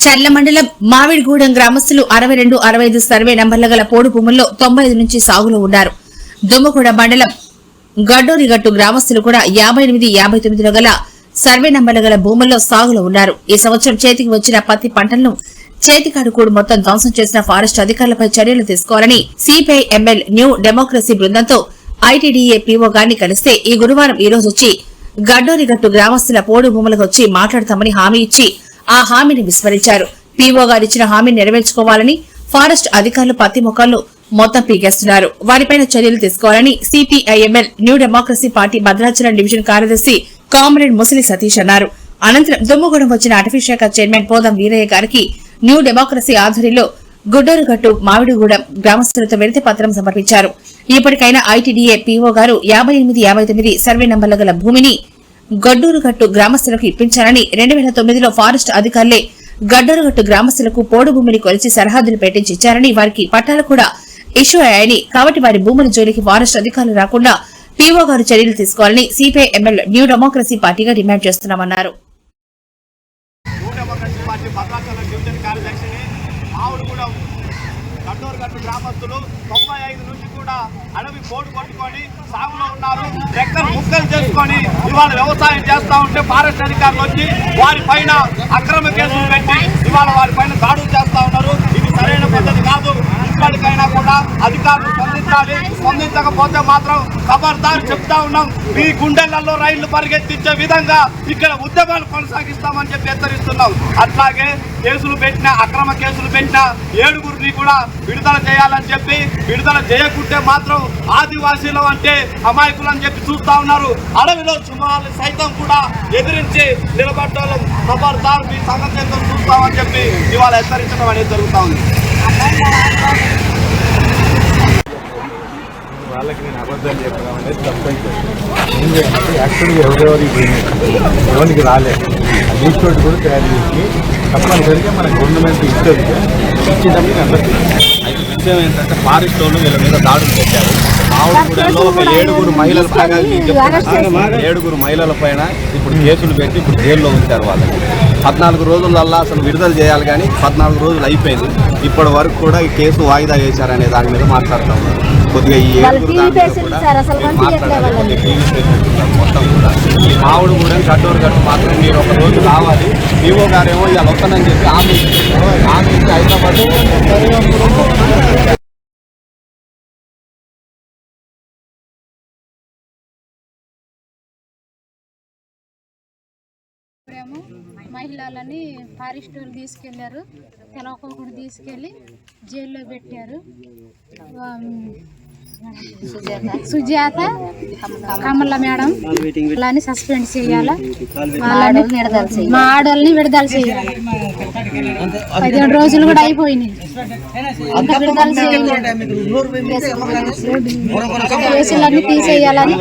చర్ల మండలం మావిడిగూడెం గ్రామస్తులు 62, 65 సర్వే నంబర్ల గల పోడు భూముల్లో 95 నుంచి సాగులో ఉన్నారు. దుమ్మగూడ మండలం గడ్డోరిగట్టు గ్రామస్తులు కూడా 58, 59 గల సర్వే నంబర్ల గల భూముల్లో సాగులో ఉన్నారు. ఈ సంవత్సరం చేతికి వచ్చిన పత్తి పంటలను చేతికాడు కూడు మొత్తం ధ్వంసం చేసిన ఫారెస్ట్ అధికారులపై చర్యలు తీసుకోవాలని సిపిఐ ఎంఎల్ న్యూ డెమోక్రసీ బృందంతో ఐటీడీఏ పీఓ గారిని కలిస్తే ఈ గురువారం ఈ రోజు వచ్చి గడ్డోరిగట్టు గ్రామస్తుల పోడు భూములకు వచ్చి మాట్లాడతామని హామీ ఇచ్చి ఆ హామీని విస్మరించారు. పీఓ గారిచ్చిన హామీని నెరవేర్చుకోవాలని ఫారెస్ట్ అధికారులు పత్తి మొక్కలను మొత్తం పీకేస్తున్నారు. వారిపైన చర్యలు తీసుకోవాలని CPIML new democracy party Bhadrachalam division కార్యదర్శి కామ్రేడ్ ముసలి సతీష్ అన్నారు. అనంతరం దుమ్మగూడెం వచ్చిన అటవీ శాఖ చైర్మన్ పోదం వీరయ్య గారికి న్యూ డెమోక్రసీ ఆధ్వర్యంలో గుడ్డోరుగట్టు మావిడిగూడెం గ్రామస్తులతో వినతి పత్రం సమర్పించారు. ఇప్పటికైనా ఐటీడీఏ పీఓ గారు 58, 59 సర్వే నంబర్ల గల భూమిని గడ్డూరుగట్టు గ్రామస్తులకు ఇప్పించాలని 2009లో ఫారెస్ట్ అధికారులే గడ్డూరుగట్టు గ్రామస్తులకు పోడు భూమిని కొలిచి సరిహద్దులు పెట్టించి ఇచ్చారని, వారికి పట్టాలు కూడా ఇష్యూ అయ్యాయని, కాబట్టి వారి భూముల జోలికి ఫారెస్ట్ అధికారులు రాకుండా పీఓ గారు చర్యలు తీసుకోవాలని సిపిఐ ఎంఎల్ న్యూ డెమోక్రసీ పార్టీగా డిమాండ్ చేస్తున్నామన్నారు. గ్రామస్తులు 95 నుంచి కూడా అడవి పోటు కొట్టుకొని సాగులో ఉన్నారు. రెక్కలు ముక్కలు చేసుకొని ఇవాళ వ్యవసాయం చేస్తా ఉంటే ఫారెస్ట్ అధికారులు వచ్చి వారి పైన అక్రమ కేసులు పెట్టి ఇవాళ వారి పైన దాడులు చేస్తా ఉన్నారు. ఇది సరైన పద్ధతి కాదు. ఇప్పటికైనా కూడా అధికారులు స్పందించాలి. స్పందించకపోతే మాత్రం ఖబర్దార్ చెప్తా ఉన్నాం, మీ గుండెలలో రైళ్లు పరిగెత్తించే విధంగా ఇక్కడ ఉద్యమాలు కొనసాగిస్తామని చెప్పి హెచ్చరిస్తున్నాం. అట్లాగే కేసులు పెట్టిన అక్రమ కేసులు పెట్టిన 7గురిని కూడా విడుదల చేయాలని చెప్పి, విడుదల చేయకుంటే మాత్రం ఆదివాసీలు అంటే అమాయకులు అని చెప్పి చూస్తా ఉన్నారు. అడవిలో సింహాలు సైతం కూడా ఎదిరించి నిలబడ్డాం. ఖబర్దార్ మీ సంగతి ఎంతో చూస్తామని చెప్పి ఇవాళ హెచ్చరించడం అనేది జరుగుతా ఉంది. వాళ్ళకి నేను అబద్ధాలు చెప్పడం అనేది తప్పైపోయింది. ఏం చేయాలంటే యాక్చువల్గా ఎవరికి రాలేదు లీస్ట్ తోటి కూడా తయారు చేసి తప్పనిసరిగా మన గవర్నమెంట్ ఇచ్చేటప్పుడు అందరికీ. అయితే విషయం ఏంటంటే ఫారెస్ట్ వాళ్ళు వీళ్ళ మీద దాడులు పెట్టారు. మామిడిగూడెంలో ఒక 7 మహిళల భాగాలు 7 మహిళల పైన ఇప్పుడు కేసులు పెట్టి ఇప్పుడు జైల్లో ఉంచారు. వాళ్ళని 14 రోజులల్లా అసలు విడుదల చేయాలి, కానీ 14 రోజులు అయిపోయింది. ఇప్పటి వరకు కూడా ఈ కేసు వాయిదా వేశారనే దాని మీద మాట్లాడుతూ ఉన్నారు. కొద్దిగా ఈ 7 మొత్తం కూడా ఈ మామిడిగూడెం గడ్డోరుగట్టు మాత్రం మీరు ఒక రోజు రావాలి. పీఓ గారేమో ఇవాళ వస్తానని చెప్పి ఆమె హైదరాబాద్ మహిళలని ఫారెస్ట్ వాళ్ళు తీసుకెళ్లారు. తెలవకుండా తీసుకెళ్లి జైల్లో పెట్టారు. సుజాత కమల మేడం వాళ్ళని సస్పెండ్ చేయాలా, మా ఆడోళ్ళని విడుదల చేయాలి. 15 రోజులు కూడా అయిపోయినాయి, ఇంకా విడుదల చేయాలి. కేసులన్నీ తీసేయాలని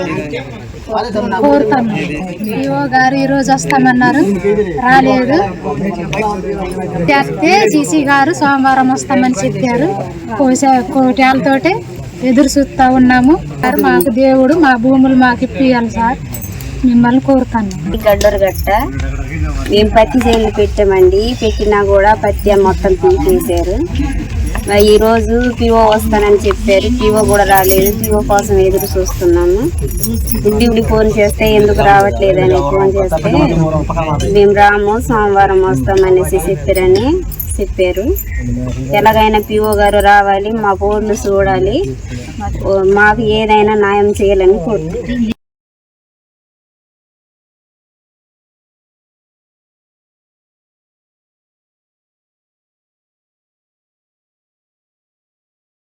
కోరుతాను. ఈఓ గారు ఈరోజు వస్తామన్నారు, రాలేదు. చేస్తే సీసీ గారు సోమవారం వస్తామని చెప్పారు. కోటాలతోటి ఎదురు చూస్తా ఉన్నాము. మాకు దేవుడు మా భూములు మాకు ఇప్పియాలి సార్, మిమ్మల్ని కోరుతాను. గడ్డోరుగట్ట మేము పత్తి చేనులు పెట్టామండి. పెట్టినా కూడా పత్తి మొత్తం పీకేశారు. ఈరోజు పీఓ వస్తానని చెప్పారు, పీఓ కూడా రాలేదు. పీఓ కోసం ఎదురు చూస్తున్నాము. ఇంటికి ఫోన్ చేస్తే ఎందుకు రావట్లేదని ఫోన్ చేస్తే మేము రాము, సోమవారం వస్తామనేసి చెప్పారు. ఎలాగైనా పీఓ గారు రావాలి, మా బోర్లు చూడాలి, మాకు ఏదైనా న్యాయం చేయాలని కోరుతున్నాం.